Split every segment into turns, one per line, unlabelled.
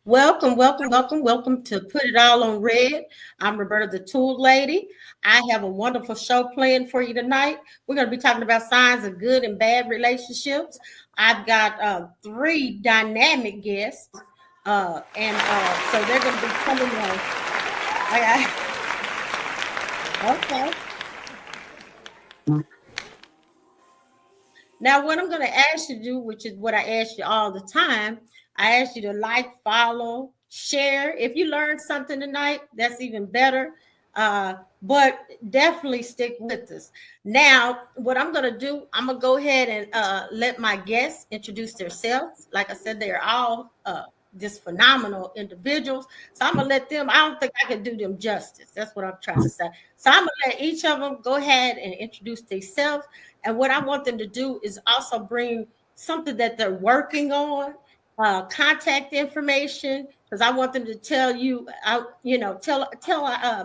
Welcome to Put It All on Red. I'm Roberta the Tool Lady. I have a wonderful show planned for you tonight. We're going to be talking about signs of good and bad relationships. I've got three dynamic guests, so they're going to be coming on. Okay. Now, what I'm going to ask you to do, which is what I ask you all the time, I ask you to like, follow, share. If you learned something tonight, that's even better. But definitely stick with us. Now, what I'm going to do, I'm going to go ahead and let my guests introduce themselves. Like I said, they're all just phenomenal individuals. So I'm going to let them, I don't think I can do them justice. That's what I'm trying to say. So I'm going to let each of them go ahead and introduce themselves. And what I want them to do is also bring something that they're working on, contact information, because I want them to tell you, tell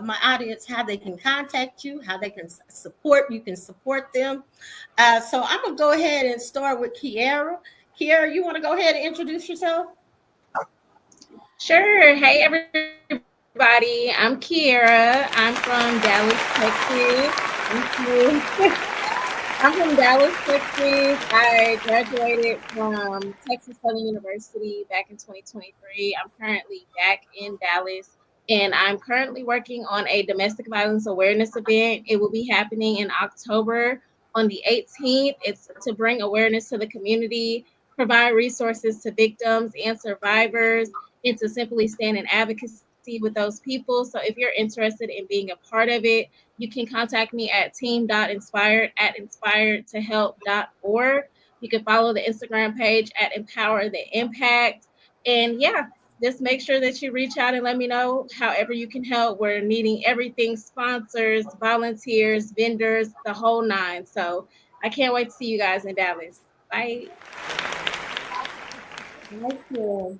my audience how they can contact you, how they can support. You can support them. So I'm gonna go ahead and start with Kiara. Kiara, you want to go ahead and introduce yourself?
Sure. Hey, everybody. I'm Kiara. I'm from Dallas, Texas. I'm from Dallas, Texas. I graduated from Texas Southern University back in 2023. I'm currently back in Dallas, and I'm currently working on a domestic violence awareness event. It will be happening in October on the 18th. It's to bring awareness to the community, provide resources to victims and survivors, and to simply stand in advocacy with those people. So if you're interested in being a part of it, you can contact me at team.inspired@inspiredtohelp.org. You can follow the Instagram page at Empower the Impact. And yeah, just make sure that you reach out and let me know however you can help. We're needing everything: sponsors, volunteers, vendors, the whole nine. So I can't wait to see you guys in Dallas. Bye.
Thank you.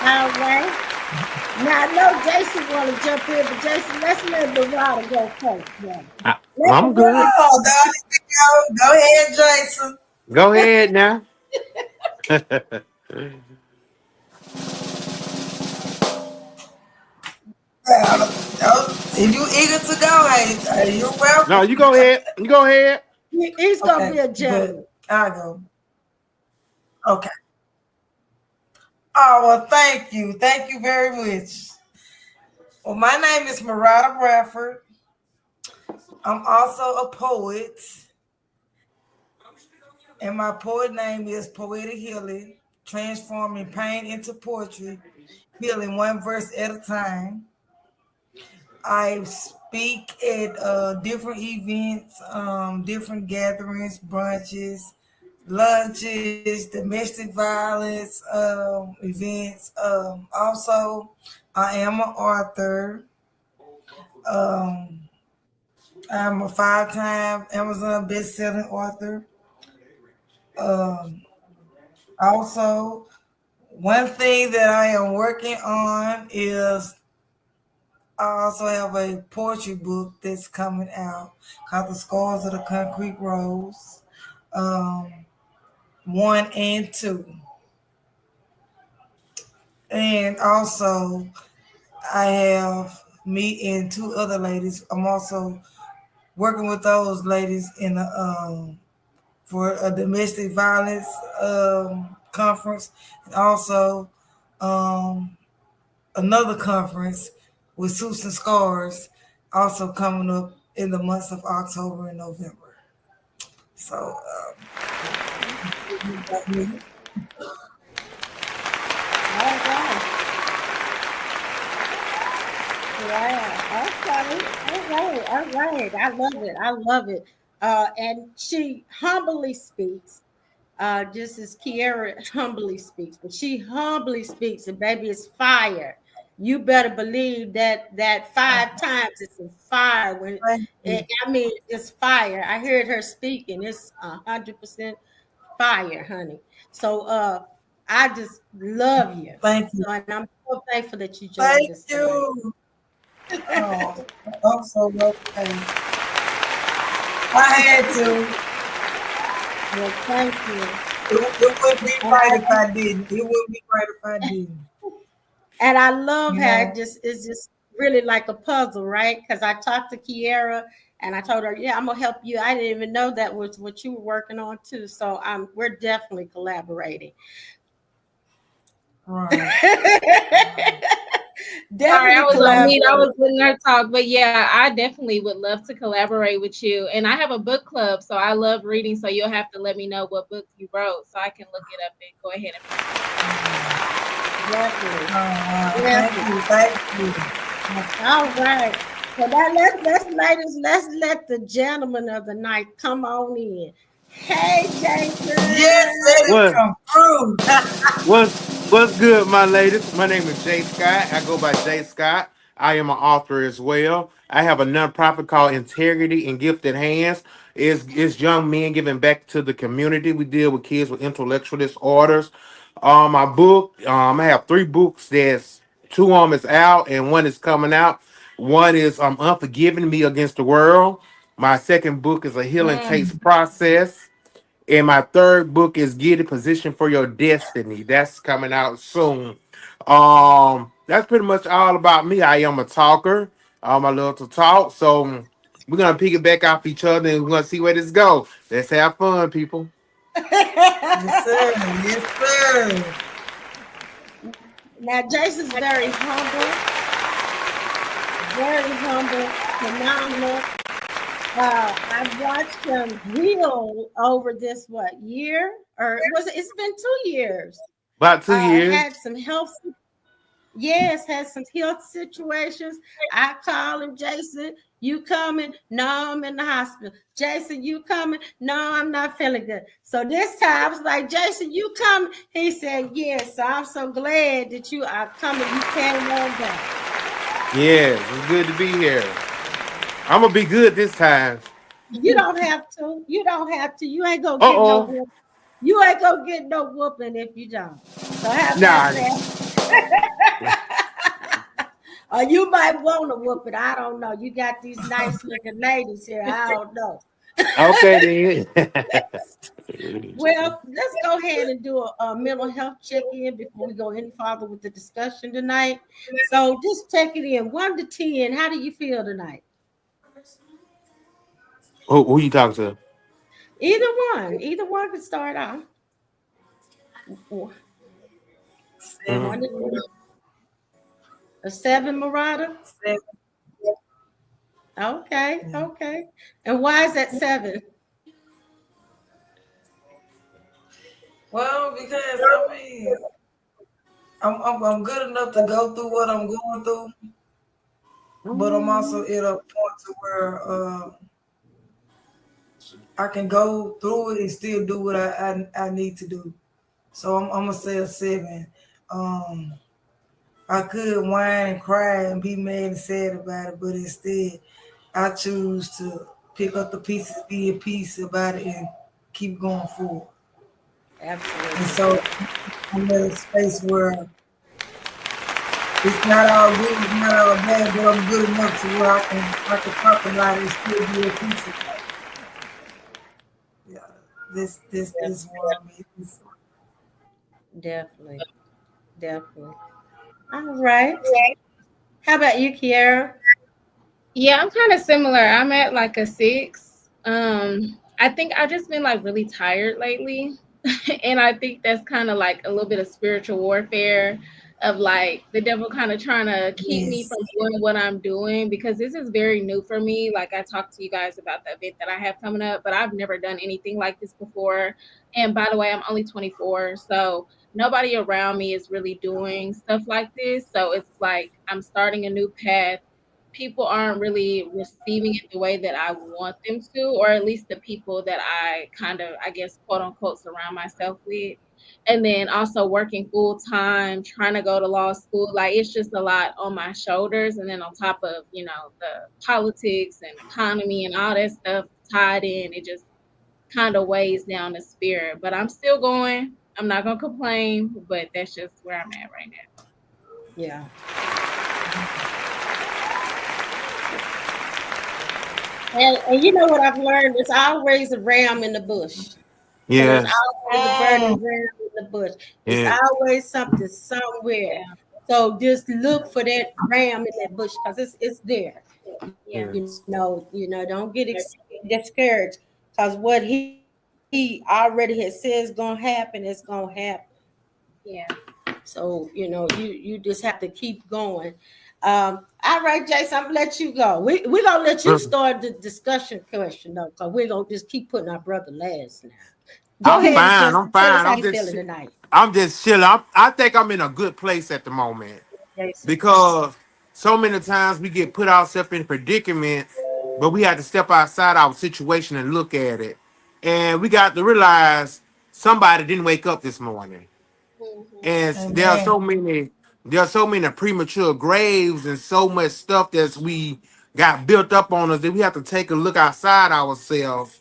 All right. Now I know Jason want to jump in, but Jason, let's let Barada go first. Yeah.
I'm good.
Oh, go ahead, Jason.
Go ahead now.
If you eager to go, hey, you're welcome.
No, you go ahead. You go ahead.
He's gonna be a gentleman.
I go. Okay. Oh, well, thank you. Thank you very much. Well, my name is Marada Bradford. I'm also a poet. And my poet name is Poetic Healing, transforming pain into poetry, healing one verse at a time. I speak at different events, different gatherings, brunches, lunches, domestic violence events. Also, I am an author. I'm a 5-time Amazon best-selling author. Also, one thing that I am working on is I also have a poetry book that's coming out called The Scars of the Concrete Rose, 1 and 2. And also, I have me and 2 other ladies. I'm also working with those ladies in for a domestic violence conference, and also another conference with Suits and Scars, also coming up in the months of October and November. So,
All right. I love it. And she humbly speaks, just as Kiara humbly speaks, but she humbly speaks, and baby, it's fire. You better believe that 5 times it's a fire. It's fire. I heard her speaking. It's 100% fire, honey. So I just love you.
Thank you.
So, and I'm so thankful that you joined us.
Thank you. Oh, I'm so welcome. I had to.
Well, thank you.
It wouldn't be right if I didn't. It wouldn't be right if I didn't.
And I love
You
how
know.
it's just really like a puzzle, right? Because I talked to Kiera and I told her, yeah, I'm gonna help you. I didn't even know that was what you were working on too. So we're definitely collaborating.
Right.
Sorry, I
Definitely
was on mute. I
collaborate.
was letting her talk, but yeah, I definitely would love to collaborate with you. And I have a book club, so I love reading. So you'll have to let me know what book you wrote, so I can look it up and go ahead
Definitely.
Thank you.
Definitely.
Thank you.
All right. So now let's ladies, let's let the gentleman of the night come on in. Hey
Yes, let
Jason.
it
What?
come through.
What's good, my ladies? My name is Jay Scott. I go by Jay Scott. I am an author as well. I have a nonprofit called Integrity in Gifted Hands. It's young men giving back to the community. We deal with kids with intellectual disorders. My book, I have three books. That's two of them is out and one is coming out. One is Unforgiving Me Against the World. My second book is A Healing Takes
Mm.
Process. And my third book is Get in Position for Your Destiny. That's coming out soon. That's pretty much all about me. I am a talker. I love to talk. So we're gonna piggyback off each other and we're gonna see where this goes. Let's have fun, people.
Yes, sir. Yes, sir.
Now Jason's very humble, phenomenal. I've watched him heal over this year or was it? It's been 2 years.
About 2 years.
Had some health. Yes, had some health situations. I call him, Jason, you coming? No, I'm in the hospital. Jason, you coming? No, I'm not feeling good. So this time I was like, Jason, you coming? He said, yes. So I'm so glad that you are coming. You came on back.
Yes, it's good to be here. I'm gonna be good this time.
You don't have to. You don't have to. You ain't gonna get no
Uh-oh.
whooping. You ain't gonna get no whooping if you don't. So how about
Nah.
that? Or you might want to whoop it. I don't know. You got these nice looking ladies here. I don't know.
Okay then.
Well, let's go ahead and do a mental health check-in before we go any farther with the discussion tonight. So just check it in 1 to 10. How do you feel tonight?
Who you talking to?
Either one can start off.
Mhm.
1 to 10. A 7, Murata?
7.
Okay,
Yeah.
okay. And why is that 7?
Well, because I mean, I'm good enough to go through what I'm going through, but I'm also at a point to where I can go through it and still do what I need to do. So I'm gonna say a 7. Um, I could whine and cry and be mad and sad about it, but instead I choose to pick up the pieces, be at peace about it, and keep going forward. And
Absolutely.
so I'm in a space where it's not all good, it's not all bad, but I'm good enough to where I can talk about it and still be at peace about it. Yeah, this where I'm at.
Definitely. Definitely. All right. How about you, Kiara?
Yeah, I'm kind of similar. I'm at like a 6. I think I've just been like really tired lately. And I think that's kind of like a little bit of spiritual warfare of like the devil kind of trying to keep me
Yes.
from doing what I'm doing because this is very new for me. Like I talked to you guys about the event that I have coming up, but I've never done anything like this before. And by the way, I'm only 24, so nobody around me is really doing stuff like this. So it's like I'm starting a new path. People aren't really receiving it the way that I want them to, or at least the people that I kind of, I guess, quote unquote, surround myself with. And then also working full time, trying to go to law school. Like it's just a lot on my shoulders. And then on top of, the politics and economy and all that stuff tied in, it just kind of weighs down the spirit. But I'm still going. I'm not going to complain, but that's just where I'm at right now.
Yeah. And you know what I've learned is I always a ram in the bush. So there's
Yes.
always a burning
Mm.
ram in the bush. It's
Yeah.
always something somewhere.
Yeah.
So just look for that ram in that bush because it's there.
Yeah.
Don't get discouraged because what he already has said is gonna happen, it's gonna happen.
Yeah.
So you just have to keep going. All right, Jason, I'm gonna let you go. We're gonna let you start the discussion question though, because we're gonna just keep putting our brother last now. Go
I'm
ahead,
fine. I'm
Justin. Tell us
fine.
how you feeling tonight.
I'm just chilling. I think I'm in a good place at the moment
Jason.
because so many times we get put ourselves in predicaments, but we have to step outside our situation and look at it. And we got to realize somebody didn't wake up this morning.
Hmm.
And
Amen.
there are so many premature graves and so much stuff that we got built up on us that we have to take a look outside ourselves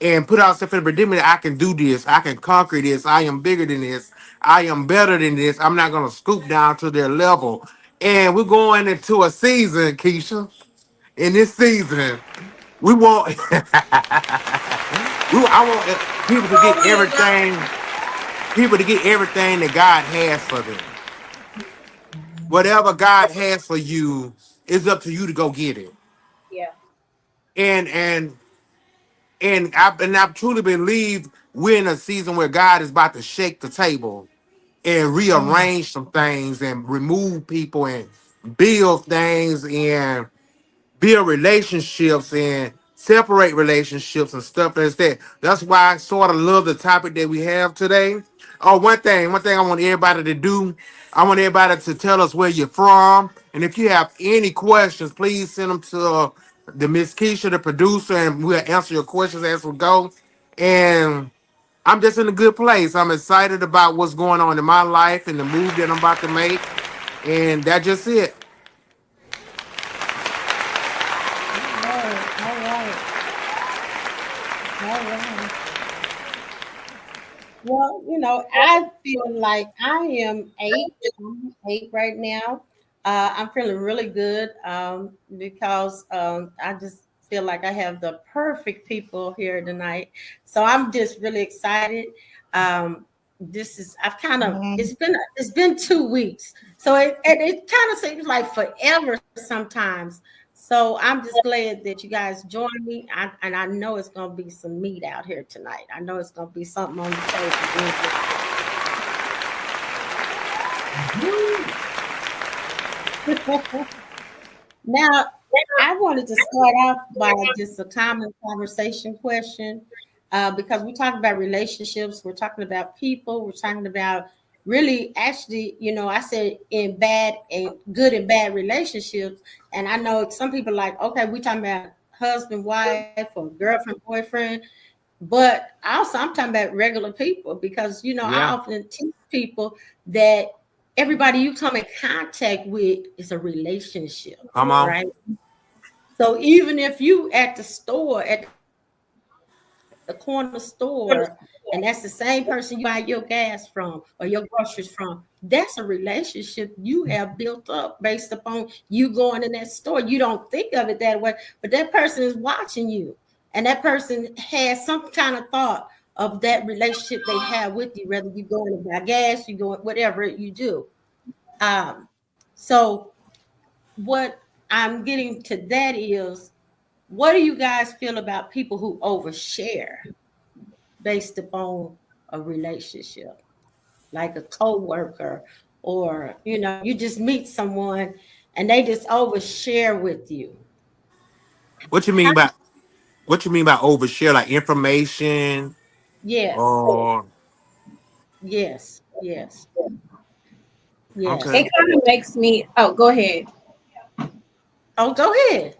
and put ourselves in a predicament. I can do this. I can conquer this. I am bigger than this. I am better than this. I'm not gonna scoop down to their level. And we're going into a season, Keisha. In this season, we want I want people to get everything. People to get everything that God has for them. Whatever God has for you, it's up to you to go get it.
Yeah.
And and and I truly believe we're in a season where God is about to shake the table and
Mm.
rearrange some things and remove people and build things and build relationships and separate relationships and stuff like that. That's why I sort of love the topic that we have today. Oh, one thing I want everybody to do, I want everybody to tell us where you're from. And if you have any questions, please send them to the Miss Keisha, the producer, and we'll answer your questions as we go. And I'm just in a good place. I'm excited about what's going on in my life and the move that I'm about to make. And that's just it.
All right, all right, all right. Well, I feel like I am eight. I'm eight right now. I'm feeling really good because I just feel like I have the perfect people here tonight. So I'm just really excited. Um, this is I've kind of
Mm.
it's been 2 weeks, so it kind of seems like forever sometimes. So I'm just glad that you guys joined me, and I know it's gonna be some meat out here tonight. I know it's gonna be something on the table. Now, I wanted to start off by just a common conversation question because we're talking about relationships, we're talking about people, we're talking about really actually, I said in bad and good and bad relationships. And I know some people like, okay, we're talking about husband, wife, or girlfriend, boyfriend. But also, I'm talking about regular people because, I
Yeah.
often teach people that everybody you come in contact with is a relationship,
Come on.
right? So even if you at the store, at the corner store, and that's the same person you buy your gas from or your groceries from, that's a relationship you have built up based upon you going in that store. You don't think of it that way, but that person is watching you. And that person has some kind of thought of that relationship they have with you, whether you go in to buy gas, you go whatever you do. So what I'm getting to that is, what do you guys feel about people who overshare based upon a relationship, like a coworker, or you just meet someone and they just overshare with you?
What you mean by what you mean by overshare? Like information
Yes,
or
yes, yes,
okay.
It
yes.
kind of makes me, oh, go ahead.
Oh, go ahead.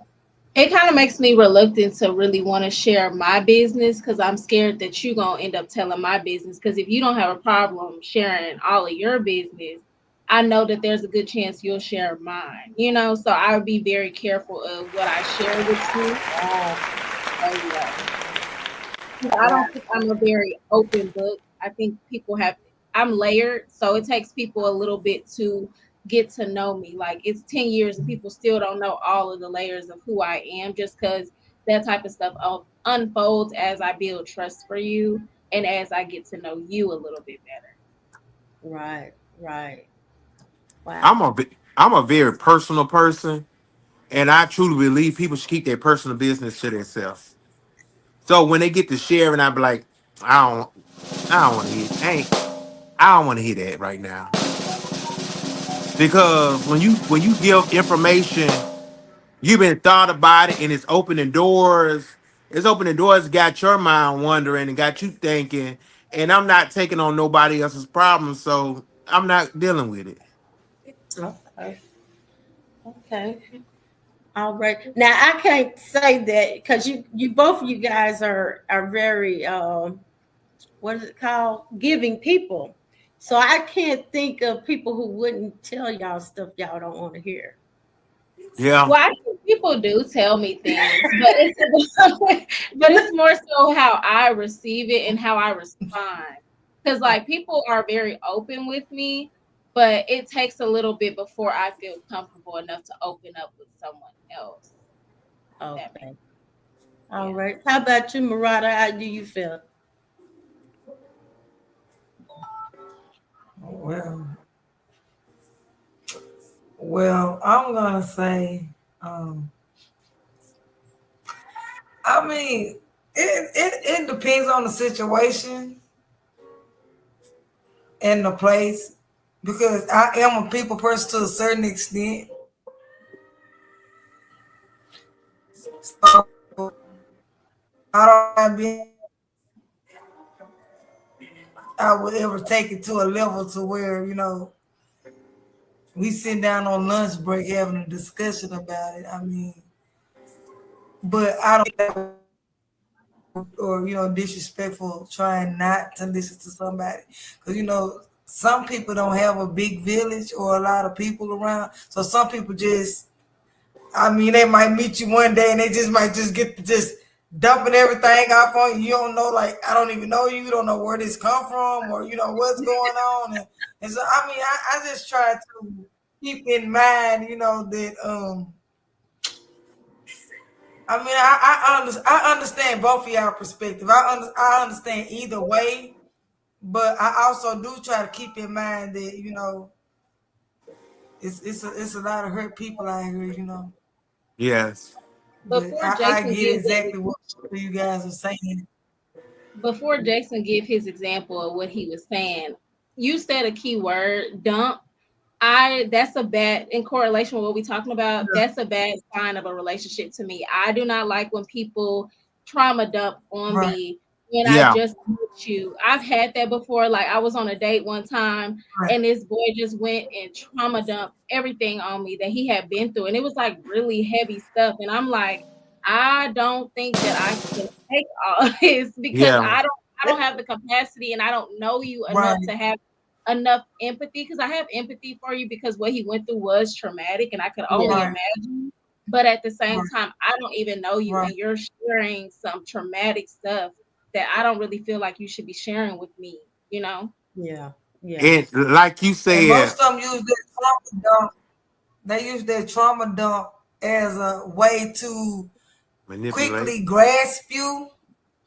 It kind of makes me reluctant to really want to share my business because I'm scared that you're going to end up telling my business. Because if you don't have a problem sharing all of your business, I know that there's a good chance you'll share mine, So I would be very careful of what I share with you.
Wow,
So, yeah. 'Cause I
wow.
don't think I'm a very open book. I think I'm layered, so it takes people a little bit to get to know me. Like it's 10 years and people still don't know all of the layers of who I am just because that type of stuff unfolds as I build trust for you. and as I get to know you a little bit better.
Right, right. Wow.
I'm I'm a very personal person, and I truly believe people should keep their personal business to themselves. So when they get to sharing, I be like, I don't, I don't want to hear, I don't want to hear that right now. Because when you give information, you've been thought about it, and it's opening doors. It's opening doors, got your mind wondering, and got you thinking. And I'm not taking on nobody else's problems, so I'm not dealing with it.
Okay. Okay. All right. Now I can't say that because you both of you guys are very what is it called? Giving people. So I can't think of people who wouldn't tell y'all stuff y'all don't want to hear.
Yeah,
Well, I think people do tell me things, but it's but it's more so how I receive it and how I respond. Because like people are very open with me, but it takes a little bit before I feel comfortable enough to open up with someone else. If that makes
Okay. All
yeah.
right. How about you, Murata? How do you feel?
Well, well, I'm gonna say, um, I mean, it depends on the situation and the place because I am a people person to a certain extent. So I don't have been I would ever take it to a level to where, we sit down on lunch break having a discussion about it. I mean, but I don't or disrespectful trying not to listen to somebody because some people don't have a big village or a lot of people around, so some people just, I mean, they might meet you one day and they just might just get to just dumping everything off on you. You don't know, like, I don't even know you. You don't know where this come from or what's going on. And so I mean, I just try to keep in mind, that I mean, I understand both of y'all perspective. I understand either way, but I also do try to keep in mind that it's a lot of hurt people out here,
yes,
But
Before
I
Jason
get
gives that
exactly what you guys are saying.
before Jason give his example of what he was saying, you said a key word, dump. I That's a bad, in correlation with what we're talking about, that's a bad sign of a relationship to me. I do not like when people trauma dump on
Right,
me when I
yeah,
just met you. I've had that before. Like I was on a date one time
right,
and this boy just went and trauma dumped everything on me that he had been through. And it was like really heavy stuff. And I'm like, I don't think that I can take all this because
yeah,
I don't have the capacity and I don't know you enough
right,
to have enough empathy, because I have empathy for you because what he went through was traumatic and I could
Yeah.
only
right,
imagine. But at the same
right,
time, I don't even know you
right.
and you're sharing some traumatic stuff that I don't really feel like you should be sharing with me, you know?
Yeah. Yeah.
and like you
And
said,
most of them use that trauma dump. They use that trauma dump as a way to
manipulate.
quickly grasp you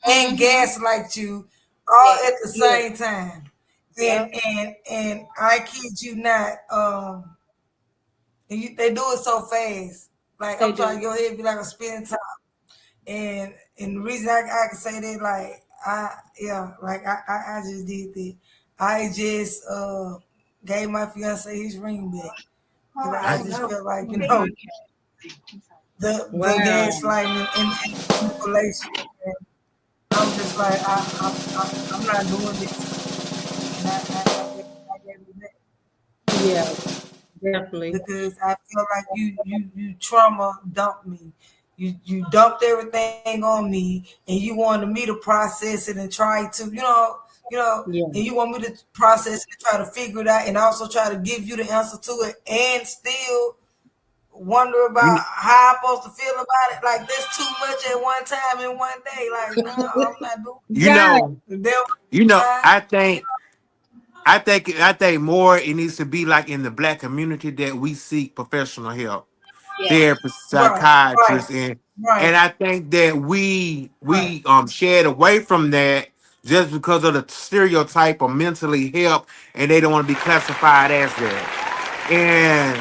and
Mm-hmm.
gaslight you all
Yes.
at the same time. And
Yep.
and I kid you not, they do it so fast. Like
They
I'm trying
do.
to go ahead and be like a spinning top. And the reason I can say that, like, I just did that. I just gave my fiance his ring back because I
I,
Oh
just
no.
felt like,
Get my cat.
the
Wow.
gaslighting and manipulation. And I'm just like, I'm not doing this. And I gave it back
Yeah. Definitely.
because I feel like you trauma dumped me. You dumped everything on me, and you wanted me to process it and try to,
Yeah.
and you want me to process it and try to figure it out, and also try to give you the answer to it, and still wonder about
you,
how I'm supposed to feel about it. Like that's too much at one time in one day. Like, no, I'm not doing
you
Right.
know,
it. The devil,
you know.
I,
I think more it needs to be like in the black community that we seek professional help,
Yeah.
therapists,
right, right,
psychiatrists, and
right,
I think that
right,
we shared away from that just because of the stereotype of mentally help, and they don't want to be classified as that. And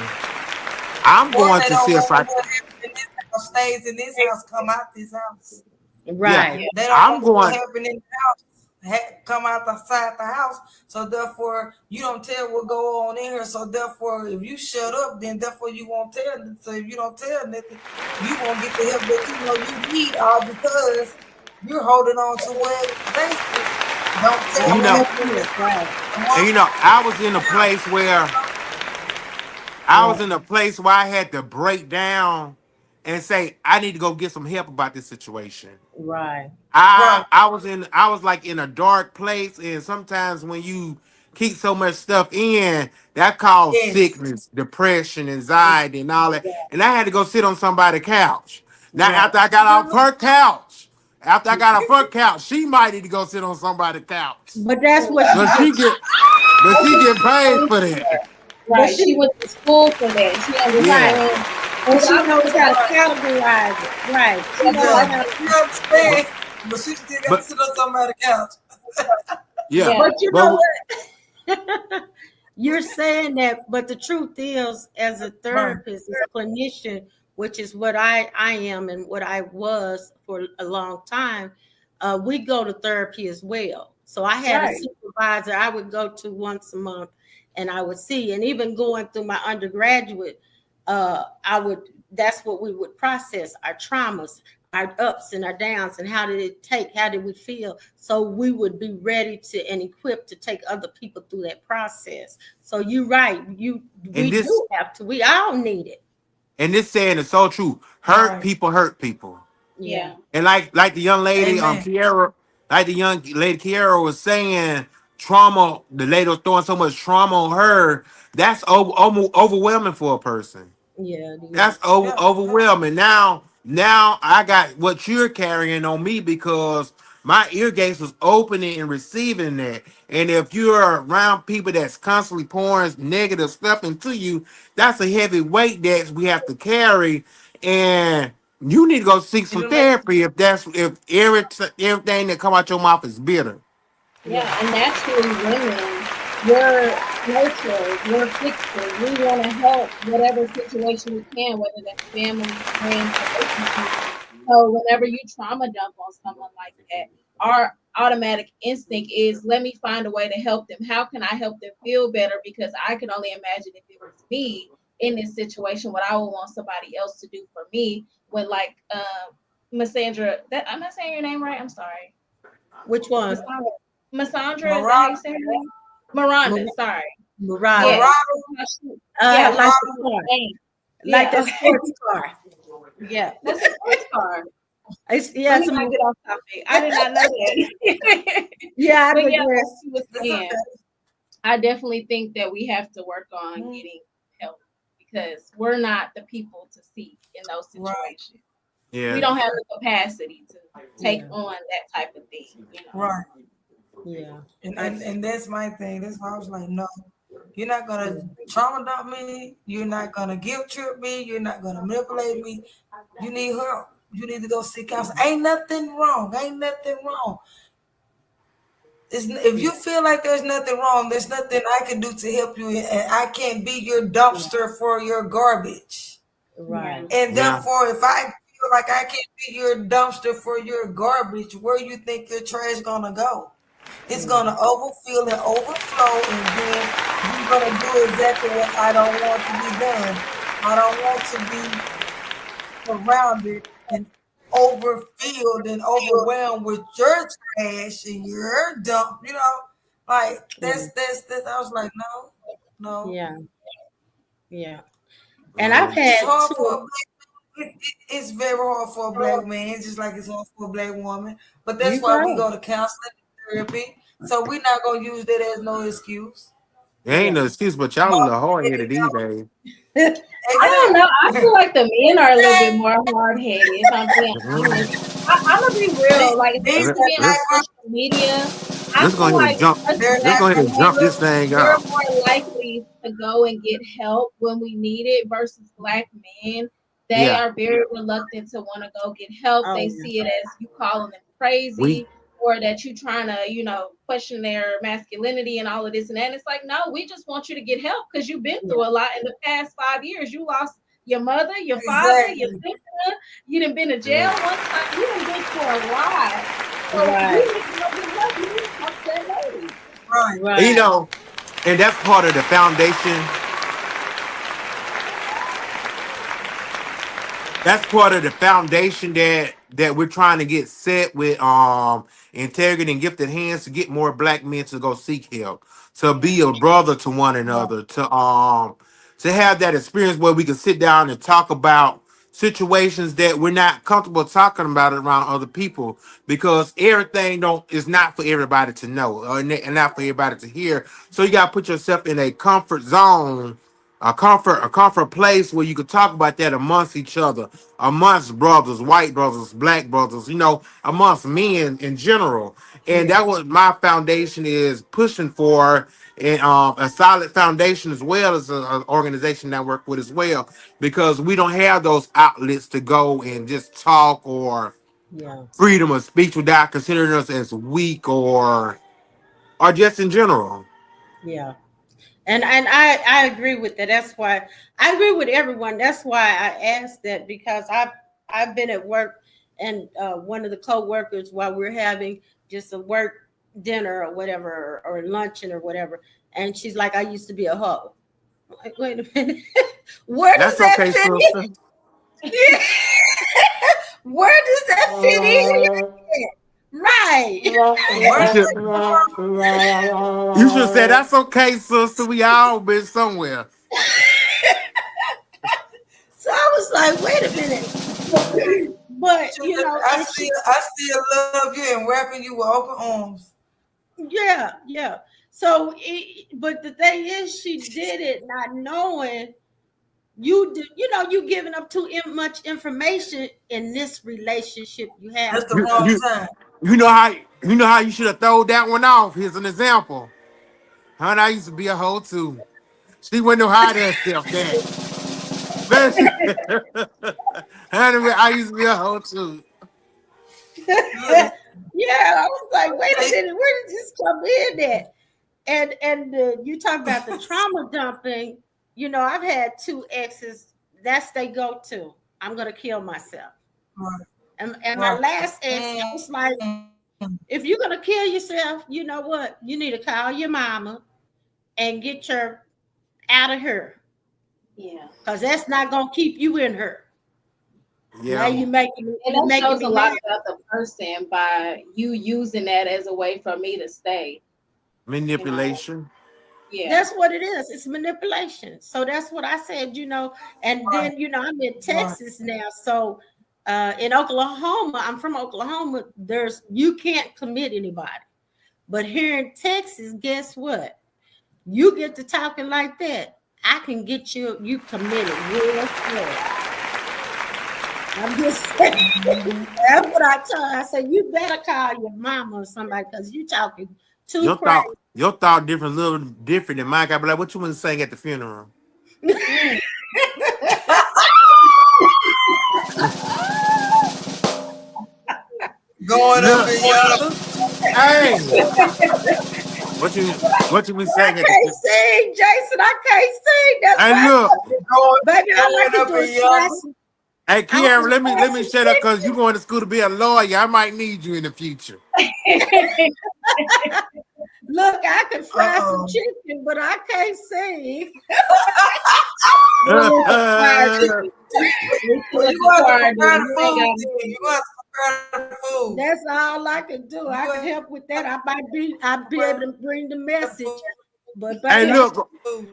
I'm
Or
going
they
to
don't
see a
want
psych.
what happened in this house stays in this house, come out this house.
Yeah,
Right.
They don't
I'm
want what
going.
happened in the house come out outside the house. So therefore, you don't tell what go on in here. So therefore, if you shut up, then therefore you won't tell. So if you don't tell nothing, you won't get the help that you know you need, all because you're holding on to what they don't tell
What
You
what
know,
they
happened in
feel,
this
right.
and
house.
I was in a place where
Right.
I had to break down and say I need to go get some help about this situation.
Right.
Right.
I was like in a dark place, and sometimes when you keep so much stuff in, that causes
Yes.
sickness, depression, anxiety, and all that. And I had to go sit on somebody's couch. Now
Right.
after I got off her couch, she might need to go sit on somebody's couch.
But that's what she
But
did.
she get but she get paid for that.
But
Right.
she
She went to school for that. She
Yeah.
understands.
and
Because
she
I
knows
was
how to
like,
categorize it. Right. She
that's
knows
what
Yeah.
I
how
said.
to.
You
But
understand? But she still got to
but
sit on somebody's couch.
yeah.
Yeah.
But you know
But
what? You're saying that, but the truth is, as a
Right.
therapist, as a clinician, which is what I am and what I was for a long time, we go to therapy as well. So I had a
Right.
supervisor I would go to once a month, and I would see, and even going through my undergraduate, I would. That's what we would process our traumas, our ups and our downs, and how did it take? How did we feel? So we would be ready to and equipped to take other people through that process. So you're right.
and
We
this
do have to. We all need it.
and this saying is so true.
Right.
Hurt people.
Yeah.
Yeah.
And like the young lady,
Amen.
Kiara, like the young lady Kiara was saying, trauma. The lady was throwing so much trauma on her. That's overwhelming for a person.
Yeah. It
That's
is.
Yeah. Yeah.
overwhelming. Now I got what you're carrying on me because my ear gates was opening and receiving that. And if you're around people that's constantly pouring negative stuff into you, that's a heavy weight that we have to carry. And you need to go seek some
It'll make
therapy if everything that come out your mouth is bitter.
Yeah.
Yeah.
And naturally, women, we're nurturers, we're fixers. We want to help whatever situation we can, whether that's family, friends, relationships. So whenever you trauma dump on someone like that, our automatic instinct is let me find a way to help them. How can I help them feel better? Because I can only imagine if it was me in this situation, what I would want somebody else to do for me. When like Miss Sandra, that I'm not saying your name right. I'm sorry.
Which one?
Masandra. Masandra, is that how you
Marauder.
say her name? Miranda, sorry.
Murata.
Yeah.
Marauder.
Yeah,
Like
like
the
Marauder.
car.
dang.
Like
Yeah,
the
okay.
sports car. Yeah.
That's a sports car.
It's
Let
yeah.
me not get off topic. I did not know that.
Yeah. I
But yeah, like
digress.
she was
That's
saying,
okay.
I definitely think that we have to work on
Mhm.
getting help because we're not the people to seek in those
Right.
situations. We
Yeah.
don't have the capacity to take
Yeah.
on that type of thing.
Right.
Yeah.
And,
I
and
just.
and that's my thing. That's why I was like, no, you're not gonna trauma dump me. You're not gonna guilt trip me. You're not gonna manipulate me. You need help. You need to go seek out. Ain't nothing wrong. Ain't nothing wrong. If you feel like there's nothing wrong, there's nothing I can do to help you, and I can't be your dumpster for your garbage.
Yeah.
Right.
And
Yeah.
therefore, if I feel like I can't be your dumpster for your garbage, where you think your trash gonna go? It's gonna overfill and overflow, and then you're gonna do exactly what I don't want to be done. I don't want to be surrounded and overfilled and overwhelmed with your trash and your dump. Like
Yeah.
that's. I was like, no, no.
Yeah. Yeah. And I've
Um,
It's
had
hard for a
two.
black. It's very hard for a black man, just like it's hard for a black woman. But that's
You
why we
right.
go to counseling and therapy. So we're not gonna use that as no excuse.
there ain't
Yeah.
no excuse, but y'all a little hard headed these days.
I don't know.
Exactly.
I feel like the men are a little bit more hard headed, if I'm being
Mhm.
honest. I'm gonna be real, like
These
especially being on
Let's
black
social media. I
let's go
feel
ahead
like
and jump.
us
women, they're
Let's
black
go
not
ahead and
gonna
jump
men,
this
look.
thing
we're
up.
more likely to go and get help when we need it versus black men. They
Yeah.
are very reluctant to want to go get help.
Oh
They
yeah.
see it as you calling them
We
crazy. or that you trying to, question their masculinity and all of this and that. And it's like, no, we just want you to get help because you've been through a lot in the past 5 years. You lost your mother, your father, your
Exactly.
sister. You done been to
Yeah.
jail one time. You done been through a lot. So
Right.
you need to go get help. You need to talk to that lady.
Right.
You
Right.
know, and that's part of the foundation. That's part of the foundation that we're trying to get set with integrity and gifted hands to get more black men to go seek help, to
Yeah.
be a brother to one
Right.
another, to have that experience where we can sit down and talk about situations that we're not comfortable talking about around other people, because everything don't is not for everybody to know, and not for everybody to hear. So you gotta put yourself in a comfort zone, a comfort place where you could talk about that amongst each other, amongst brothers, white brothers, black brothers, amongst men in general. And
Yeah.
that was my foundation is pushing for, and a solid foundation as well as an organization that I work with as well, because we don't have those outlets to go and just talk, or
Yeah.
freedom of speech without considering us as weak, or just in general.
Yeah. And I agree with that. That's why I agree with everyone. That's why I asked that, because I've been at work, and one of the co-workers, while we're having just a work dinner or whatever, or luncheon or whatever, and she's like, I used to be a hoe. I'm like, wait a minute. Where does
That's
that
okay,
fit in?
sister.
Yeah. Where does that fit in? Right.
You
Where did
should
that come from?
you should say that's okay, sister. We all been somewhere.
So I was like, wait a minute. But and she,
I still love you and wrapping you with open arms.
yeah, yeah. So, but the thing is, she did it not knowing you do. You giving up too much information in this relationship you have
That's the
with
You
wrong
her.
you
time.
you know how you should have thrown that one off. Here's an example. Honey, I used to be a hoe too. She wouldn't know how to herself that. Honey, I used to be a hoe too.
Look,
Yeah, I was like, wait a minute, where did this come in at? And you talk about the trauma dumping. I've had two exes. That's they go to. I'm gonna kill myself.
right,
And my
right.
last ex, I was like,
Mm,
if you're gonna kill yourself, you know what? You need to call your mama and get your out of her,
Yeah.
because that's not gonna keep you in her. Now
Yeah,
you making
And
you
that
making
shows
me
a lot
mad.
about the person by you using that as a way for me to stay. You know,
manipulation.
yeah.
That's what it is. It's manipulation. So that's what I said. And
right,
then I'm in
right.
Texas now. So in Oklahoma, I'm from Oklahoma. There's you can't commit anybody. But here in Texas, guess what? You get to talking like that, I can get you committed real fast. I'm just saying.
Mhm.
That's what I tell her. I said, you better call your mama or somebody, because you talking too
Your
crazy.
thought, your thought different, little different than mine. I be like, what you want to sing at the funeral?
Mm.
Going up
Look,
in yonder.
hey, what you been
I
saying at the
can't
funeral?
sing, Jason. I can't sing. That's
Hey,
why,
look,
Going,
baby, all I
going
can
up
do
in
is
yonder.
classic.
hey,
I was
Kiara, let me
classic
shut up because you
chicken.
going to school to be a lawyer. I might need you in the future.
Look, I can fry some
Uh-oh.
chicken, but I can't sing.
Well, it's a choir duty.
Well,
It's
you
a
have to
choir
prepare
duty.
the
You ain't
food
got
then. You have to prepare the food.
That's all I can do.
You
I can
have
help with that.
to
I'd be able
prepare
to bring the
the
message. But
Hey,
baby,
look,
food.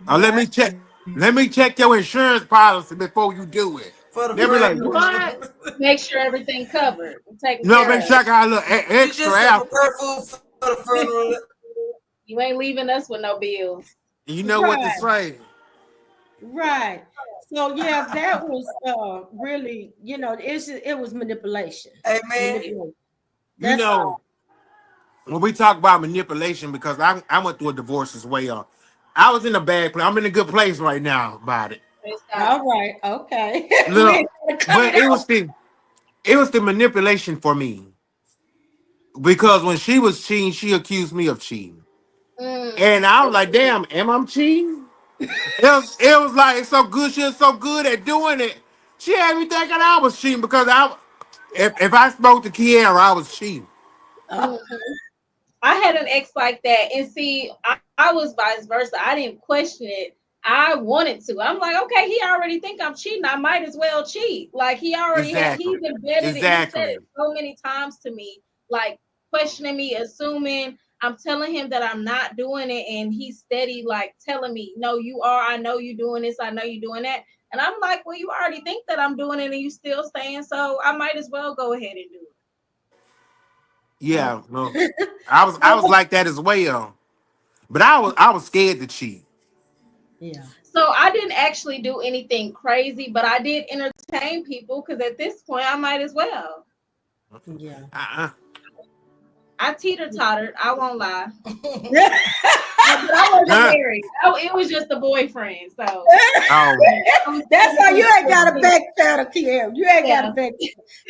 uh, let
I
me check. Let me check your insurance policy before you do it.
For the
They'll be like,
funeral.
what?
make sure everything covered and taken
No,
care
make
of.
sure I got a little
You
extra
just can
after.
prepare food for the funeral.
You ain't leaving us with no bills.
You know what to
right,
say.
right. So yeah, that was really, it was manipulation.
Amen.
Manipulation.
You
That's
know,
all.
when we talk about manipulation, because I went through a divorce as well. I was in a bad place. I'm in a good place right now about it.
Praise God.
All right. Okay. We
Look,
ain't gonna cut
but
it
it
off.
was the manipulation for me. because when she was cheating, she accused me of cheating.
Mm,
And I was like, damn, am I cheating? It was like so good. She was so good at doing it. She had me thinking I was cheating because if I spoke to Kiara, I was cheating.
Uh,
mhm. I had an ex like that, and see, I was vice versa. I didn't question it. I wanted to. I'm like, okay, he already think I'm cheating. I might as well cheat. Like he's
Exactly.
embedded it. He said
Exactly.
it so many times to me, like questioning me, assuming I'm telling him that I'm not doing it, and he's steady like telling me, no, you are. I know you doing this. I know you doing that. And I'm like, well, you already think that I'm doing it, and you still saying so. I might as well go ahead and do it.
Yeah.
okay.
No. I was
So
like that as well. But I was scared to cheat.
yeah,
So I didn't actually do anything crazy, but I did entertain people because at this point I might as well.
yeah.
Uh-uh.
I teeter tottered. I won't lie,
Yeah.
but I wasn't
Uh,
married. Oh, it was just a boyfriend. So
oh.
I was
That's how you ain't got a
17.
back pedal, Kim. You ain't got a
Yeah,
back.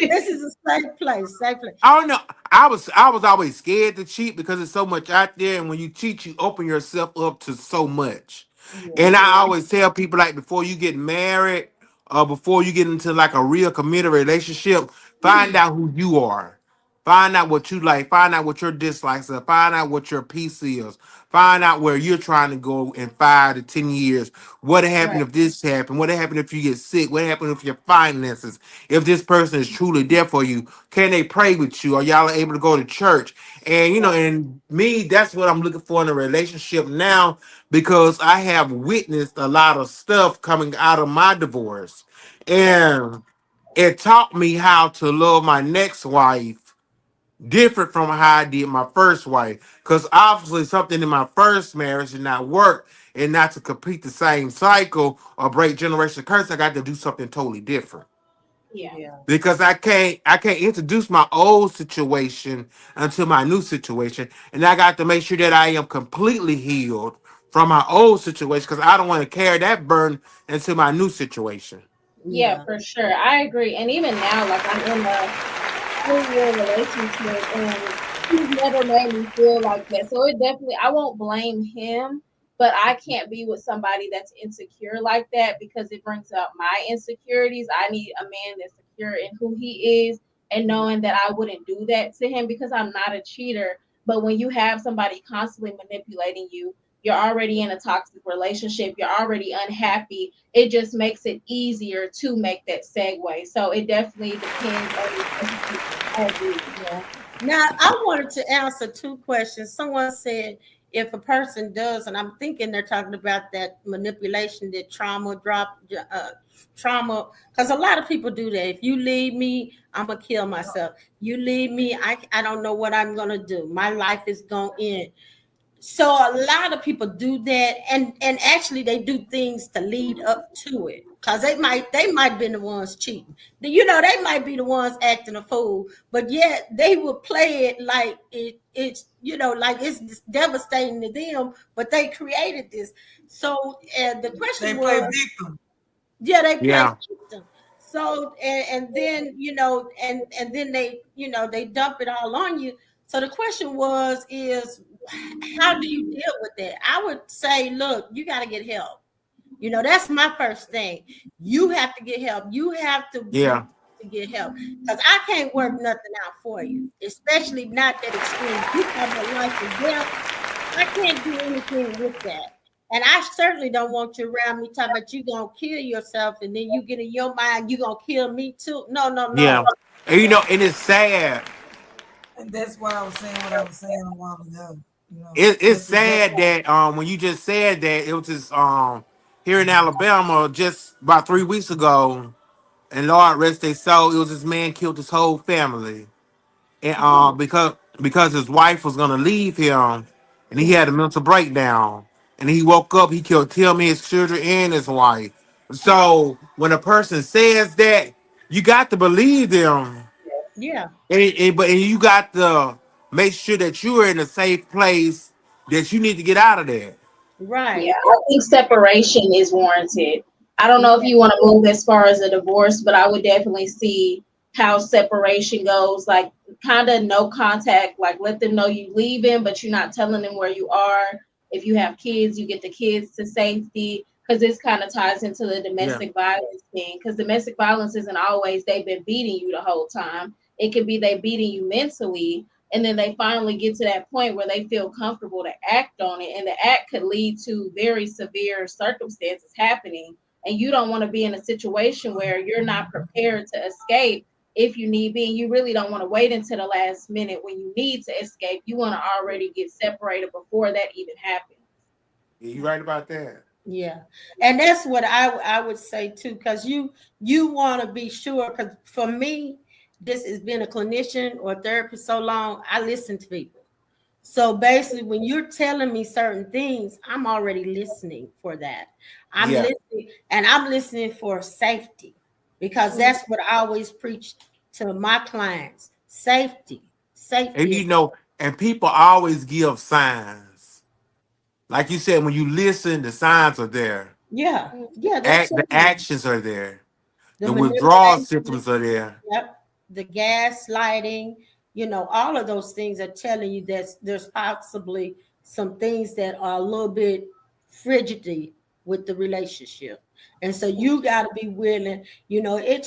This is a safe place. Safe place.
I don't know. I was always scared to cheat because there's so much out there, and when you cheat, you open yourself up to so much.
Yeah.
And I
yeah,
always tell people like before you get married or before you get into like a real committed relationship, find out who you are. Find out what you like. Find out what your dislikes are. Find out what your peace is. Find out where you're trying to go in 5 to 10 years. What happened
right.
if this happened? What happened if you get sick? What happened if your finances? If this person is truly there for you, can they pray with you? Are y'all able to go to church? And
Right.
and me, that's what I'm looking for in a relationship now because I have witnessed a lot of stuff coming out of my divorce. And it taught me how to love my next wife different from how I did my first wife. Because obviously something in my first marriage did not work. And not to complete the same cycle or break generational curse, I got to do something totally different.
Yeah.
Yeah.
Because I can't introduce my old situation until my new situation. And I got to make sure that I am completely healed from my old situation because I don't want to carry that burden into my new situation.
Yeah,
Yeah.
for sure. I agree. And even now, like I'm in a 3-year relationship and he's never made me feel like that. So it definitely I won't blame him, but I can't be with somebody that's insecure like that because it brings up my insecurities. I need a man that's secure in who he is and knowing that I wouldn't do that to him because I'm not a cheater. But when you have somebody constantly manipulating you, you're already in a toxic relationship, you're already unhappy. It just makes it easier to make that segue. So it definitely depends on the relationship. I agree.
Yeah. Now, I wanted to answer two questions. Someone said if a person does, and I'm thinking they're talking about that manipulation, that trauma, because a lot of people do that. If you leave me, I'm gonna kill myself. You leave me, I don't know what I'm gonna do. My life is gonna end. So a lot of people do that, and actually they do things to lead up to it because they might be the ones cheating. They might be the ones acting a fool, but yet they will play it like like it's devastating to them, but they created this. So the
They
question
play
was,
victim.
yeah, they play
Yeah.
victim. So and then and then they dump it all on you. So the question is how do you deal with that? I would say, look, you got to get help. That's my first thing. You have to get help. You have to
Yeah.
get help because I can't work nothing out for you, especially not that extreme. You talk about life and death. I can't do anything with that. And I certainly don't want you around me talking about you gonna kill yourself and then you get in your mind you gonna kill me too. No, no,
Yeah.
no.
And and it's sad.
And that's why I was saying what I was saying a while ago.
It's
That's exactly.
sad that when you just said that it was just here in Alabama just about 3 weeks ago, and Lord rest their soul, it was this man killed his whole family. And
Oh,
because his wife was gonna leave him, and he
yeah,
had a mental breakdown, and he woke up, he killed him, his children, and his wife. So when a person says that, you got to believe them,
yeah,
but you got to make sure that you are in a safe place that you need to get out of there.
Yeah,
right.
I think separation is warranted. I don't know if
Yeah,
you want to move as far as a divorce, but I would definitely see how separation goes, like kind of no contact, like let them know you leaving, but you're not telling them where you are. If you have kids, you get the kids to safety, because this kind of ties into the
Yeah.
domestic violence thing. Because domestic violence isn't always they've been beating you the whole time. It could be they beating you mentally, and then they finally get to that point where they feel comfortable to act on it, and the act could lead to very severe circumstances happening. And you don't want to be in a situation where you're not prepared to escape if you need be. And you really don't want to wait until the last minute when you need to escape. You want to already get separated before that even happens.
Yeah, you right about that.
Yeah, and that's what I would say too, because you want to be sure. Because for me, this has been a clinician or therapist so long, I listen to people. So basically, when you're telling me certain things, I'm already listening for that. I'm
Yeah.
listening, and I'm listening for safety, because that's what I always preach to my clients: safety,
And
safety.
you know, and people always give signs. Like you said, when you listen, the signs are there.
Yeah, yeah, they're
The
telling you
actions are there.
the
The withdrawal
manipulation.
symptoms are there.
Yep. The gaslighting, all of those things are telling you that there's possibly some things that are a little bit frigidity with the relationship. And so you got to be willing, it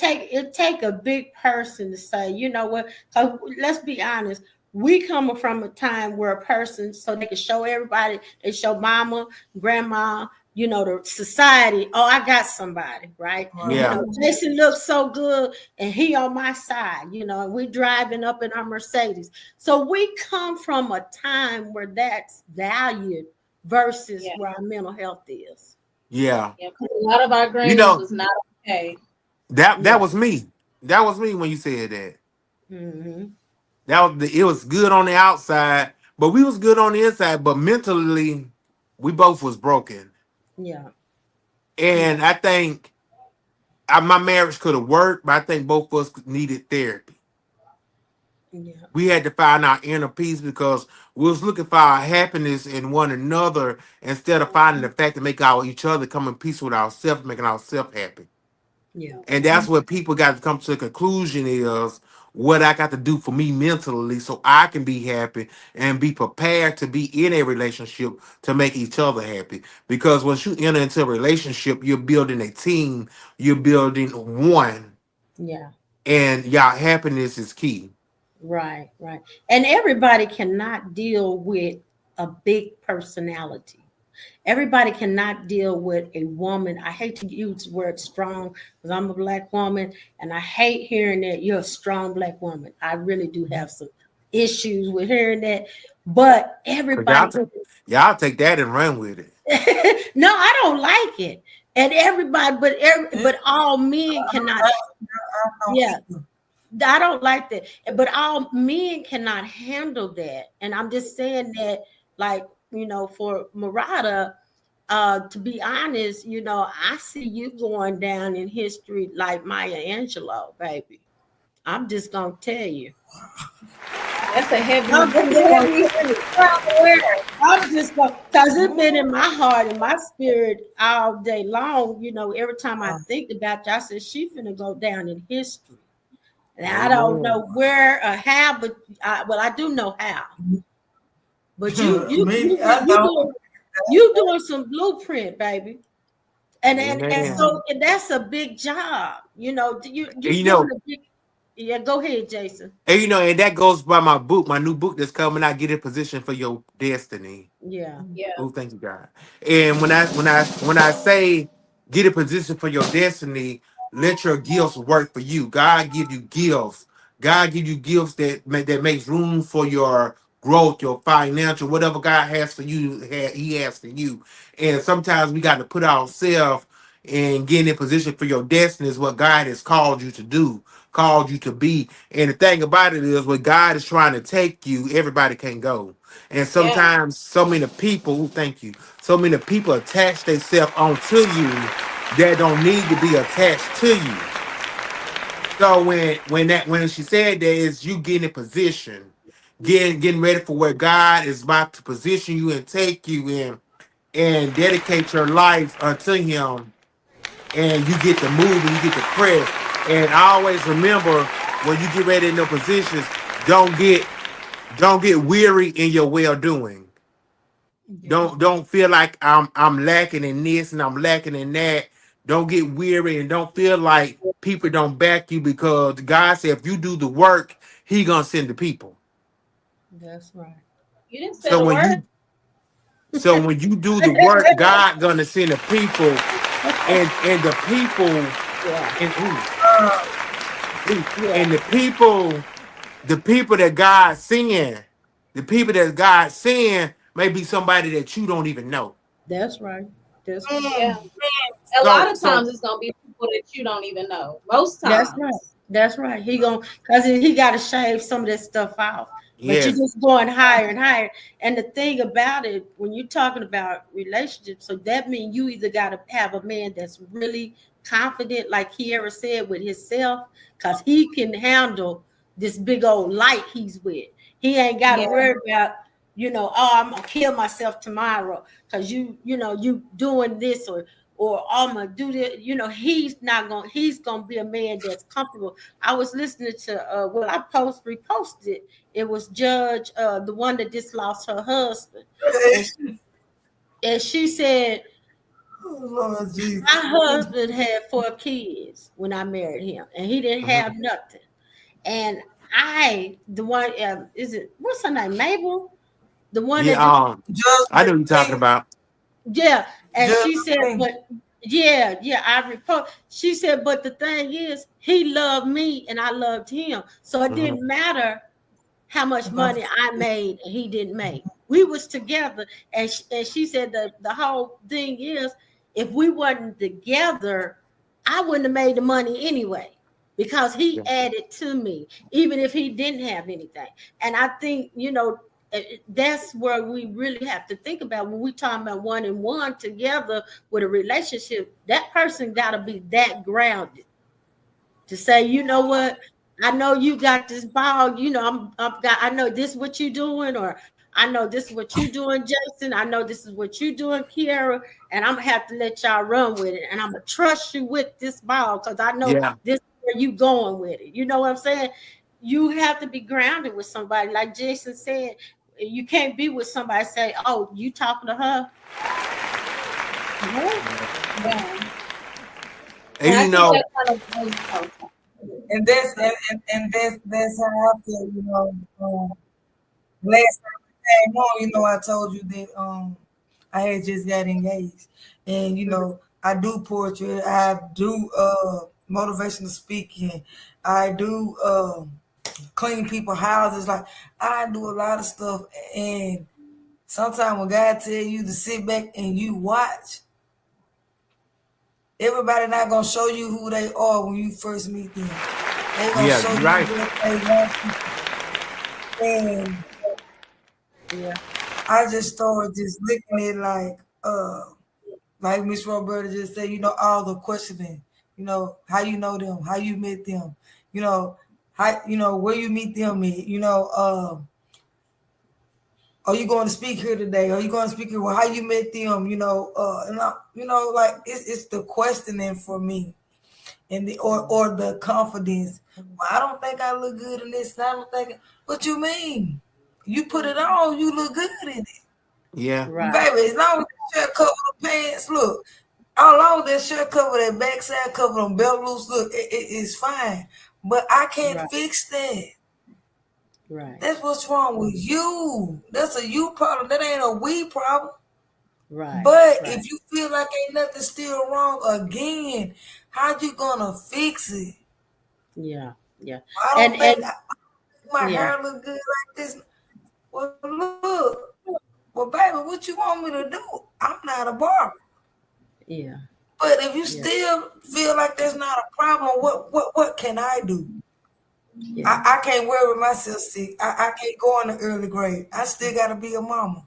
take a big person to say, you know what, 'cause let's be honest, we come from a time where a person, so they can show everybody, they show mama, grandma, the society, oh, I got somebody, right?
Yeah.
Jason looks so good and he on my side, and we driving up in our Mercedes. So we come from a time where that's valued versus where our mental health is.
Yeah.
Yeah, because a lot of our
You
grannies
know,
was not okay.
that
Yeah.
that was me. That was me when you said that.
Mm-hmm.
It was good on the outside, but we was good on the inside, but mentally we both was broken.
Yeah. Yeah.
And I think my marriage could have worked, but I think both of us needed therapy.
Yeah.
We had to find our inner peace because we was looking for our happiness in one another instead of finding the fact to make each other come in peace with ourselves, making ourselves happy.
Yeah.
And that's what people got to come to the conclusion is what I got to do for me mentally so I can be happy and be prepared to be in a relationship to make each other happy. Because once you enter into a relationship, you're building a team, you're building one,
Yeah.
and your happiness is key.
Right. Right. And everybody cannot deal with a big personality. Everybody cannot deal with a woman. I hate to use the word strong because I'm a black woman, and I hate hearing that you're a strong black woman. I really do have some issues with hearing that, but
So y'all
everybody,
take, y'all take that and run with it.
no, I don't like it. And everybody, but all men cannot. Yeah, I don't like that. But all men cannot handle that. And I'm just saying that, like, for Murata, to be honest, I see you going down in history like Maya Angelou, baby. I'm just gonna tell you.
That's a heavy,
I'm
that's
just
a
gonna
heavy
tell you.
word.
I'm just gonna, because it's been in my heart and my spirit all day long. Every time I think about you, I said she finna go down in history. And I don't know where or how, but I do know how. But you doing some blueprint, baby. And
Amen.
so and that's a big job. You
And you
doing
know,
a big. Yeah, go ahead, Jason.
and that goes by my new book that's coming out, Get in Position for Your Destiny.
Yeah.
Yeah.
Oh, thank you, God. And when I say get in position for your destiny, let your gifts work for you. God give you gifts. God give you gifts that makes room for your growth, your financial, whatever God has for you, He has for you. And sometimes we got to put ourselves and get in position for your destiny is what God has called you to do, called you to be. And the thing about it is, when God is trying to take you, everybody can go. And
Yeah.
sometimes so many people, thank you, so many people attach themselves onto you that don't need to be attached to you. So when she said that is you getting in position, getting ready for where God is about to position you and take you in and dedicate your life unto him, and you get to move and you get to press. And I always remember when you get ready in the positions, don't get don't get weary in your well doing.
Yeah.
Don't feel like I'm lacking in this and I'm lacking in that. Don't get weary and don't feel like people don't back you because God said if you do the work, He gonna send the people.
That's right.
You didn't say
So
the
when
word.
you so when you do the work, God gonna send the people and the people
Yeah.
and
Uh,
Yeah.
and the people that God seeing, the people that God seeing may be somebody that you don't even know.
That's right. That's right.
Yeah.
mm,
A lot
So
of
so
times it's gonna be people that you don't even know. Most
That's right.
times.
That's right. He gonna cause he got to shave some of that stuff off. But you're
yes,
just going higher and higher. And the thing about it, when you're talking about relationships, so that means you either got to have a man that's really confident, like Kiara said, with himself, because he can handle this big old light he's with. He ain't got to
Yeah.
worry about, oh, I'm gonna kill myself tomorrow because you doing this or I'm gonna do this. He's gonna be a man that's comfortable. I was listening to I reposted. It was Judge, the one that just lost her husband. And she said,
oh, Lord Jesus.
my husband had 4 kids when I married him, and he didn't
mhm.
have nothing. And the one, is it, what's her name? Mabel? The one that
Yeah, I know
Judgment
what you're talking
Day.
about.
Yeah, and she
Judgment
said,
Day.
but yeah, I report. She said, but the thing is, he loved me and I loved him, so it
Mhm.
didn't matter how much
About
money I made and he didn't make. We was together, and she said the whole thing is, if we wasn't together, I wouldn't have made the money anyway because he
Yeah,
added to me, even if he didn't have anything. And I think that's where we really have to think about when we talking about one and one together with a relationship. That person got to be that grounded to say, you know what, I know you got this ball, I know this is what you doing, or I know this is what you doing, Jason. I know this is what you doing, Kiara, and I'm gonna have to let y'all run with it. And I'm gonna trust you with this ball because I know
yeah,
this is where you going with it. You know what I'm saying? You have to be grounded with somebody, like Jason said. You can't be with somebody say, "Oh, you talking to her?" No.
yeah.
Yeah.
And
And I
you
think
know,
that kind of goes. Oh,
and that's how I feel, last time I came on, I told you that I had just got engaged. And I do poetry, I do motivational speaking, I do clean people houses, like I do a lot of stuff. And sometimes when God tell you to sit back and you watch, everybody not gonna show you who they are when you first meet them. They gonna
yeah,
show
you're
you
right.
what they want. And
Yeah.
I just started just looking at like Miss Roberta just said, all the questioning, how you know them, how you met them, how where you meet them at, are you going to speak here today? Are you going to speak here? Well, how you met them, and like it's the questioning for me, and or the confidence. Well, I don't think I look good in this. I don't think. What you mean? You put it on, you look good in it.
Yeah,
Right.
Baby, as long as that shirt cover the pants, look. How long that shirt cover that backside cover them belt loose, look, it's fine. But I can't
Right.
fix that.
Right.
That's what's wrong with you. That's a you problem. That ain't a we problem.
Right.
But
Right.
if you feel like ain't nothing still wrong again, how you gonna fix it?
Yeah. Yeah.
I
And
don't think
and
my
yeah.
hair look good like this. Well, look. Well, baby, what you want me to do? I'm not a barber.
Yeah.
But if you
Yeah.
still feel like there's not a problem, what can I do?
Yeah.
I can't worry myself sick. I can't go in the early grade. I still gotta be a mama.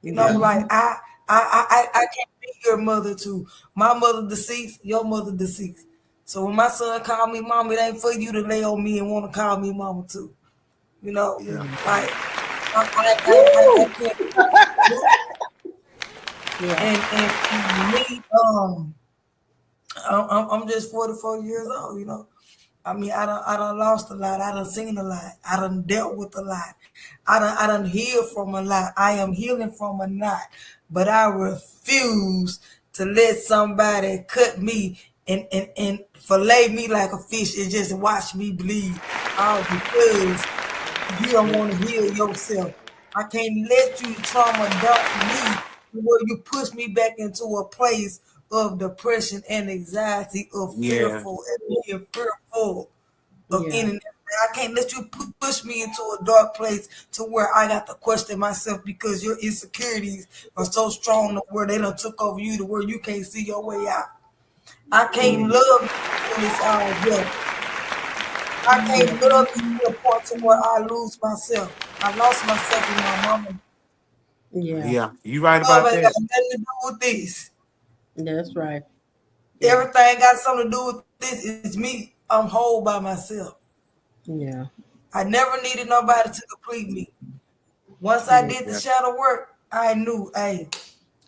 yeah,
Yeah.
Like I can't be your mother too. My mother deceased, your mother deceased. So when my son called me mama, it ain't for you to lay on me and want to call me mama too. You know,
yeah,
like I
Woo!
can't.
Yeah.
And me, I'm just 44 years old. I done lost a lot. I done seen a lot. I done dealt with a lot. I done healed from a lot. I am healing from a lot. But I refuse to let somebody cut me and fillet me like a fish and just watch me bleed. All because you don't want to heal yourself. I can't let you trauma dump me to where you push me back into a place of depression and anxiety, of
Yeah.
fearful and being fearful of
Yeah.
anything. I can't let you push me into a dark place to where I got to question myself because your insecurities are so strong to where they done took over you to where you can't see your way out. I can't
Yeah.
love you when it's all there. I can't love you to the point to where I lose myself. I lost myself in my mama.
Yeah.
Yeah. You right
Love
about
ain't got
that?
nothing to do with this.
That's right. Yeah.
Everything got something to do with this. It's me. I'm whole by myself.
Yeah.
I never needed nobody to complete me. Once I
Yeah.
did the
Yeah.
shadow work, I knew, hey,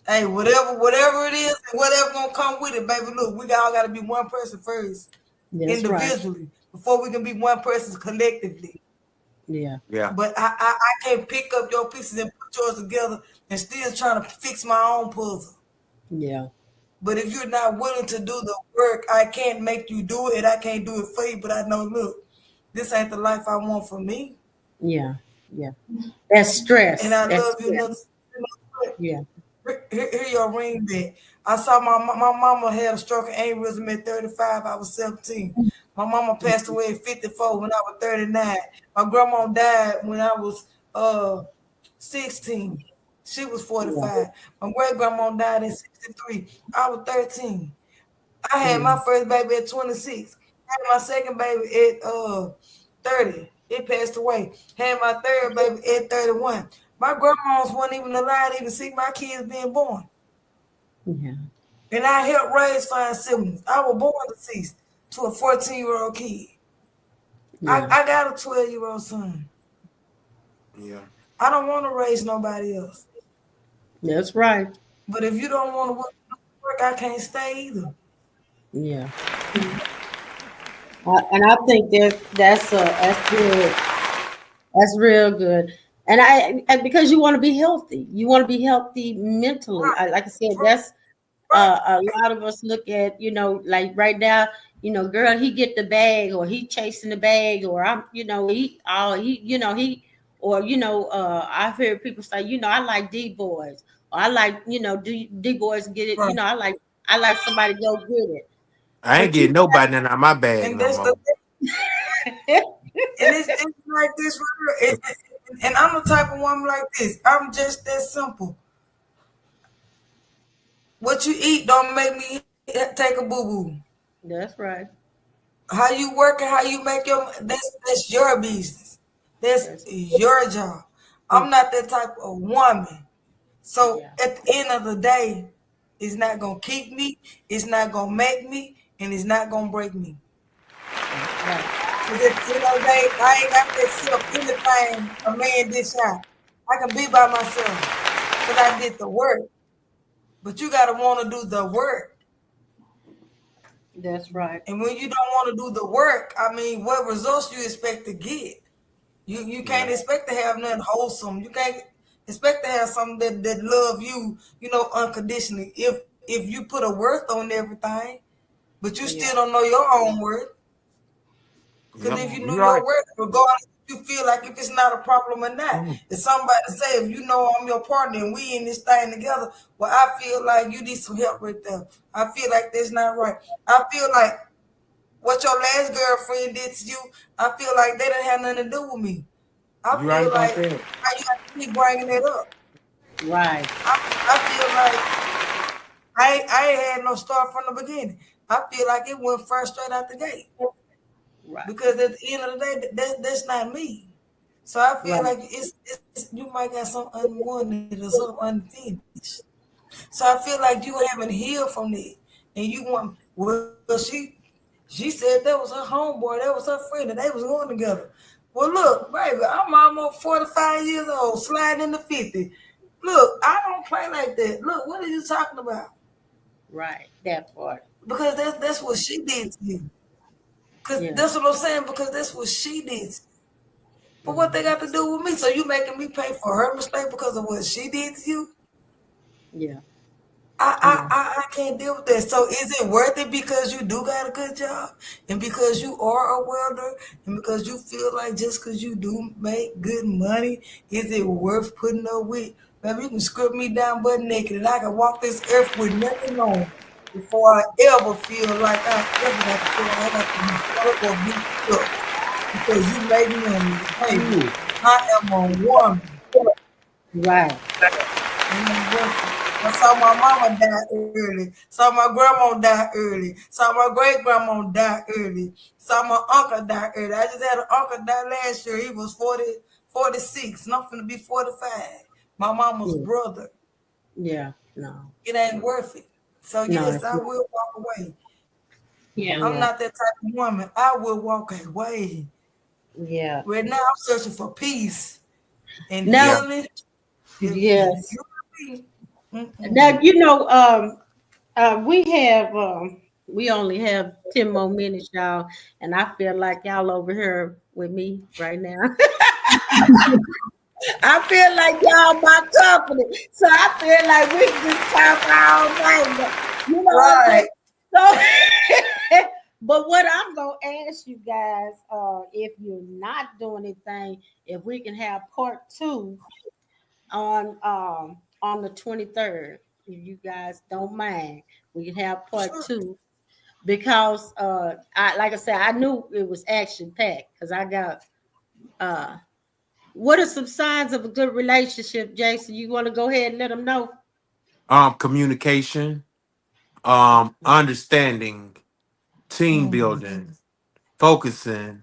whatever it is, and whatever gonna come with it, baby. Look, we all gotta be one person first,
That's right.
individually, before we can be one person collectively.
Yeah.
Yeah.
But I can't pick up your pieces and put yours together and still trying to fix my own puzzle.
Yeah.
But if you're not willing to do the work, I can't make you do it. I can't do it for you. But I know, look, this ain't the life I want for me.
Yeah. Yeah. That's
And
stress.
I
That's
love you
stress.
enough.
Yeah.
Here your ring back. I saw my mama had a stroke of aneurysm at 35. I was 17. My mama passed away at 54 when I was 39. My grandma died when I was 16. She was
Yeah.
45. My great grandma died in 63. I was 13. I had
Yeah.
my first baby at 26. Had my second baby at 30. It passed away. Had my third baby at 31. My grandmas weren't even alive to even see my kids being born.
Yeah.
And I helped raise 5 siblings. I was born deceased to a 14-year-old kid.
Yeah.
I got a 12-year-old son.
Yeah.
I don't want to raise nobody else.
That's right.
But if you don't want to work, I can't stay either.
Yeah. And I think that's good. That's real good. And because you want to be healthy, you want to be healthy mentally. Like I said,
Right,
that's
right,
a lot of us look at, like right now, girl, he get the bag or he chasing the bag or I'm, or I've heard people say, I like D boys or I like, D boys get it,
right.
I like somebody go get it.
I ain't
But
getting nobody none out of my bag
And
no
that's the
more.
and it's like this for real. And I'm the type of woman like this. I'm just that simple. What you eat don't make me take a boo boo.
That's right.
How you work and how you make that's your business. That's
That's
your job. I'm not that type of woman. So
yeah.
at the end of the day, it's not gonna keep me, it's not gonna make me, and it's not gonna break me.
That's right.
Because at the end of the day, I ain't got that self anything a man dish out. I can be by myself because I did the work. But you gotta want to do the work.
That's right.
And when you don't want to do the work, I mean, what results you expect to get? You
Yeah.
can't expect to have nothing wholesome. You can't expect to have something that love you, unconditionally. If you put a worth on everything, but you
Yeah.
still don't know your own worth. Because
Yep.
if
Yeah.
you
You
knew your
right.
worth, regardless if you feel like if it's not a problem or not,
Mm.
if somebody say if you know I'm your partner and we in this thing together, well, I feel like you need some help right there. I feel like that's not right. I feel like what your last girlfriend did to you, I feel like they didn't have nothing to do with me. I
You right
feel
about
like
that.
how you have to keep bringing it up.
Right.
I feel like I ain't had no start from the beginning. I feel like it went first straight out the gate
Right.
because at the end of the day, that's not me. So I feel
Right.
like it's you might got some unwanted or something unfinished. So I feel like you haven't healed from it, and you want well she said that was her homeboy, that was her friend, and they was going together. Well, look, baby, I'm almost 45 years old, sliding into 50. Look, I don't play like that. Look, what are you talking about?
Right. That part.
Because that's what she did to you. Cause
Yeah.
that's what I'm saying, because that's what she did. But what they got to do with me? So you making me pay for her mistake because of what she did to you?
Yeah.
I,
Yeah.
I, I, I can't deal with that. So is it worth it because you do got a good job and because you are a welder and because you feel like just because you do make good money, is it worth putting up with? Baby, you can strip me down butt naked and I can walk this earth with nothing on before I ever feel like I ever got to feel like I got to be stuck or be stuck because you make money. Baby,
Ooh.
I am a woman.
Right.
It ain't worth it. I saw my mama die early. Saw my grandma die early. Saw my great grandma die early. Saw my uncle die early. I just had an uncle die last year. He was 40, 46. And I'm finna be 45. My mama's
Yeah.
brother.
Yeah. No.
It ain't worth it. So
No.
yes, I will walk away.
Yeah.
I'm
Yeah.
not that type of woman. I will walk away.
Yeah.
Right now, I'm searching for peace and
Now,
Yeah.
healing. If
yes.
you me,
Now
mm-mm.
we have we only have 10 more minutes, y'all, and I feel like y'all over here with me right now. I feel like y'all my company, so I feel like we can just talk all night. But you know what I'm
Right.
saying? So, but what I'm gonna ask you guys, if you're not doing anything, if we can have part two on the 23rd, if you guys don't mind, we can have part
Sure.
two because I like I said, I knew it was action packed because I got uh what are some signs of a good relationship, Jason? You want to go ahead and let them know?
Communication, understanding, team
Mm.
building, focusing,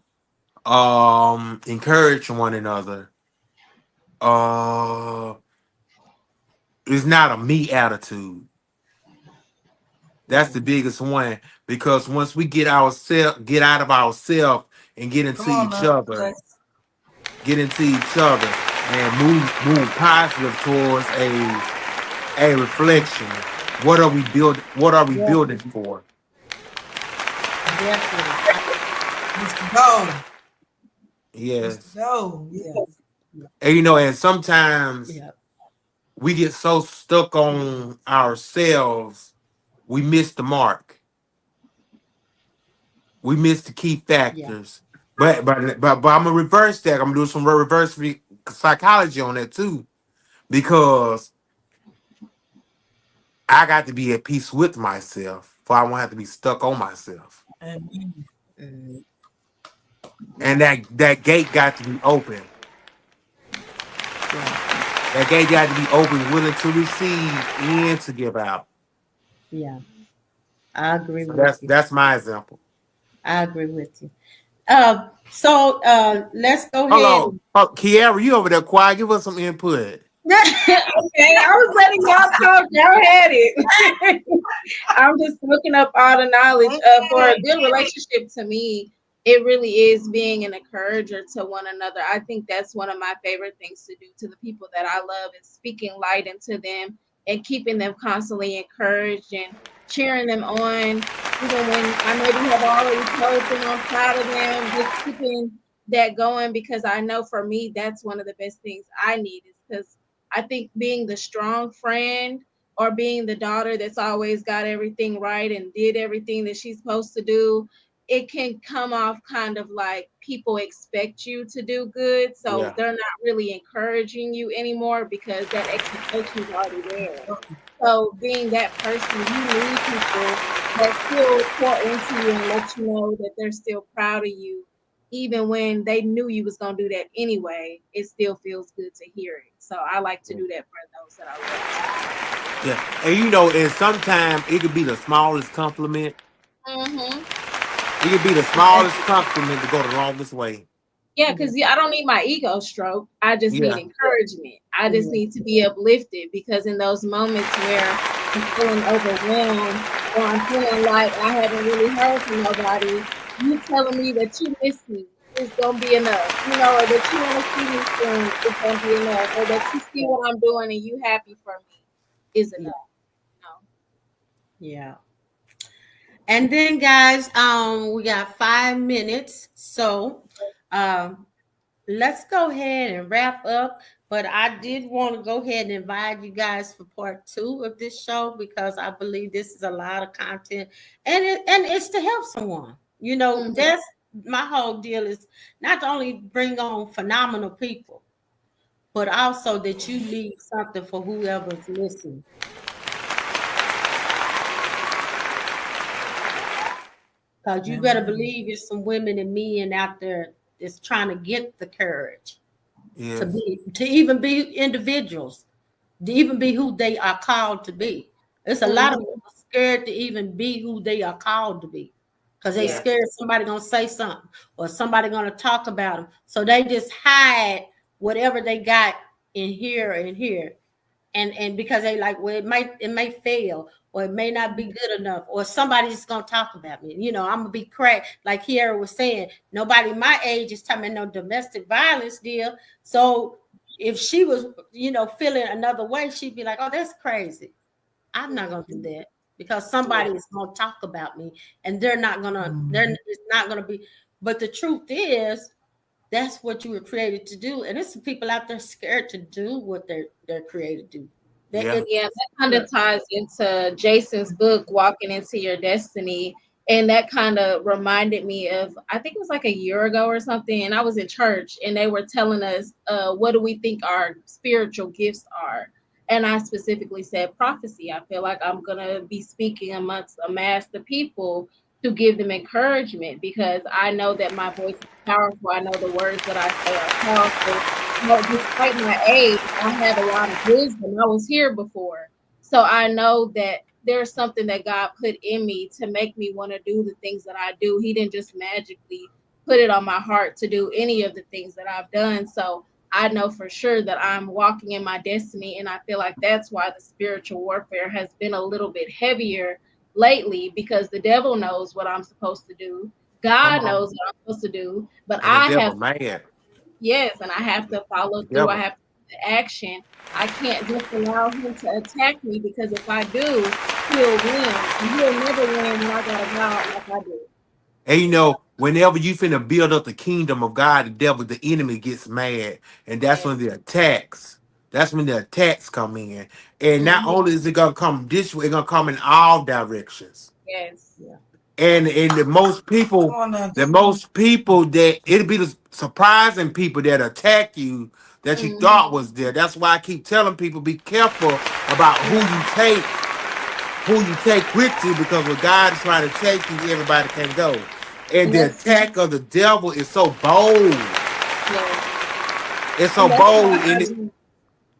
encourage one another. Uh, it's not a me attitude. That's the biggest one because once we get out of ourselves and
Come on now. Yes.
get into each other, and move positive towards a reflection. What are we building
Definitely,
for?
definitely.
Mr. Go. Mr.
Yes,
Go.
Yeah,
Yes.
yeah,
and and sometimes
yeah,
we get so stuck on ourselves, we miss the mark. We miss the key
yeah,
factors. But I'm gonna reverse that. I'm gonna do some psychology on that too, because I got to be at peace with myself, for I won't have to be stuck on myself.
Amen.
mhm,
And
yeah,
that gate got to be open.
yeah,
That gate got to be open, willing to receive and to give out.
yeah. I agree
So
with you.
that's my example.
I agree with you. So let's go
Hold
ahead.
on, oh, Kiara, you over there quiet? Give us some input.
Okay, I was letting y'all talk. Y'all had it. I'm just looking up all the knowledge. For a good relationship, to me, it really is being an encourager to one another. I think that's one of my favorite things to do to the people that I love is speaking light into them and keeping them constantly encouraged and cheering them on. Even when I maybe have already told them I'm proud of them, just keeping that going because I know for me, that's one of the best things I need is because I think being the strong friend or being the daughter that's always got everything right and did everything that she's supposed to do, it can come off kind of like people expect you to do good. So
Yeah,
they're not really encouraging you anymore because that expectation is already there. So being that person, you need people that still pour into you and let you know that they're still proud of you. Even when they knew you was gonna do that anyway, it still feels good to hear it. So I like to do that for those that I
yeah, and and sometimes it could be the smallest compliment.
love.
It could be the smallest compliment to go the longest way.
Yeah,
Yeah,
because I don't need my ego stroked. I just need
Yeah,
encouragement. I just
yeah,
need to be uplifted because in those moments where I'm feeling overwhelmed or I'm feeling like I haven't really heard from nobody, you telling me that you miss me is gonna be enough, or that you want to see me soon is gonna be enough, or that you see what I'm doing and you happy for me is
yeah,
enough.
yeah. And then, guys, we got 5 minutes, so um, let's go ahead and wrap up. But I did want to go ahead and invite you guys for part two of this show because I believe this is a lot of content, and it's to help someone. You know,
Mhm.
that's my whole deal is not to only bring on phenomenal people, but also that you leave something for whoever's listening. Because you better
Amen.
believe there's some women and men out there that's trying to get the courage
Yes.
to even be individuals, to even be who they are called to be. It's a lot of
Mhm.
people scared to even be who they are called to be because they
Yeah.
Yeah.
scared somebody gonna say something or somebody gonna talk about them. So they just hide whatever they got in here and here and because they like, well, it may fail or it may not be good enough or somebody's gonna talk about me. I'm gonna be cracked. Like Kiara was saying, nobody my age is talking about no domestic violence deal. So if she was, feeling another way, she'd be like, oh, that's crazy. I'm not gonna do that because somebody
Yeah.
is gonna talk about me and they're not gonna,
Mm.
it's not gonna be. But the truth is, that's what you were created to do, and it's some people out there scared to do what they're created to do. That
Yeah.
it,
Yeah, that kind of ties into Jason's book, Walking into Your Destiny. And that kind of reminded me of, I think it was like a year ago or something. And I was in church and they were telling us, what do we think our spiritual gifts are? And I specifically said prophecy. I feel like I'm going to be speaking amongst a mass of people to give them encouragement because I know that my voice is powerful. I know the words that I say are powerful. But despite my age, I have a lot of wisdom. I was here before. So I know that there's something that God put in me to make me want to do the things that I do. He didn't just magically put it on my heart to do any of the things that I've done. So I know for sure that I'm walking in my destiny. And I feel like that's why the spiritual warfare has been a little bit heavier lately because the devil knows what I'm supposed to do.
Come
God knows
on.
what I'm supposed to do, but
And the
I
devil
have
mad.
Yes, and I have to follow
The
through. I
devil.
have to take the action. I can't just allow him to attack me because if I do, he'll win. And he'll never win when I got a God like I do.
And whenever you finna build up the kingdom of God, the devil, the enemy gets mad. And that's when
Yes.
the attacks, that's when the attacks come in. And not
Hmm.
only is it gonna come this way, it's gonna come in all directions.
Yes.
yeah.
And
Come on now.
the most people that it'll be the surprising people that attack you that you thought
Hmm.
was there. That's why I keep telling people be careful about who you take with you, because when God is trying to take you, everybody can go. And
And
the
that's
attack of the devil is so bold.
yes.
It's so
And that's why
bold,
I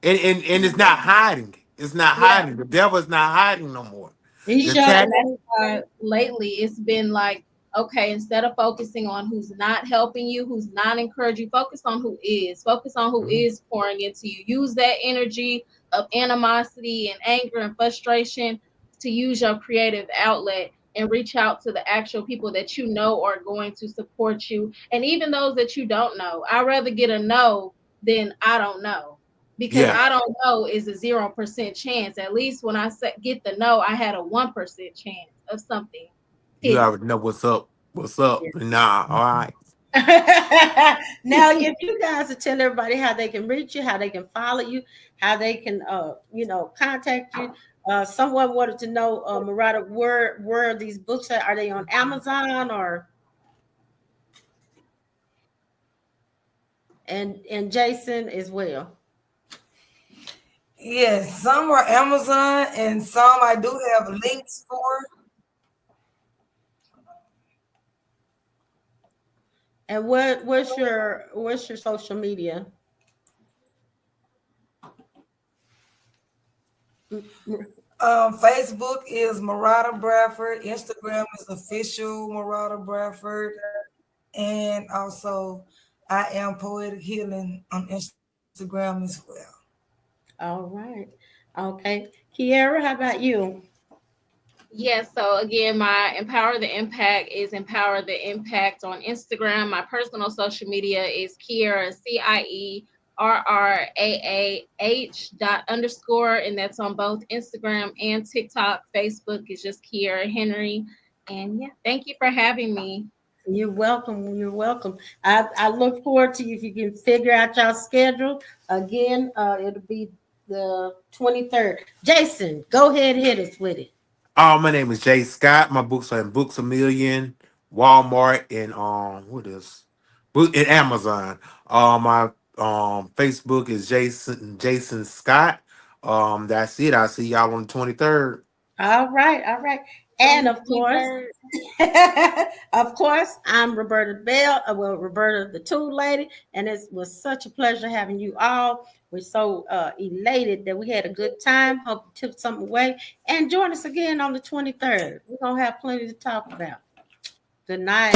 and it's not hiding. It's not
yeah.
hiding. The devil is not hiding no more.
He
The
Yeah,
showed
attack,
and that's why lately it's been like, okay, instead of focusing on who's not helping you, who's not encouraging you, focus on who is. Focus on who
Mhm.
is pouring into you. Use that energy of animosity and anger and frustration to use your creative outlet and reach out to the actual people that you know are going to support you. And even those that you don't know. I'd rather get a no than I don't know because
yeah,
I don't know is a 0% chance. At least when get the no, I had a 1% chance of something
you
hitting.
already know what's up. What's up?
it.
Nah, all right.
Now, if you guys would tell everybody how they can reach you, how they can follow you, how they can, contact you. Someone wanted to know, Murata, where are these books at? Are they on Amazon or and Jason as well?
Yes, some are Amazon and some I do have links for.
And what's your social media?
Facebook is Marada Bradford. Instagram is official Marada Bradford. And also, I am Poetic Healing on Instagram as well.
All right. Okay. Kiara, how about you?
Yes, so again, my Empower the Impact is Empower the Impact on Instagram. My personal social media is Kiera, CIERRAAH _, and that's on both Instagram and TikTok. Facebook is just Kiera Henry. And yeah, thank you for having me.
You're welcome. You're welcome. I look forward to you if you can figure out your schedule. Again, it'll be the 23rd. Jason, go ahead and hit us with it.
My name is Jay Scott. My books are in Books a Million, Walmart, and what is book and Amazon. My Facebook is Jason Scott. That's it. I'll see y'all on the 23rd.
All right, all right. And of course, of course, I'm Roberta Bell, Roberta the Tool Lady, and it was such a pleasure having you all. We're so elated that we had a good time. Hope you took something away, and join us again on the 23rd. We're gonna have plenty to talk about. Good night.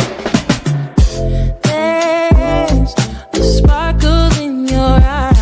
There's a sparkle in your eyes.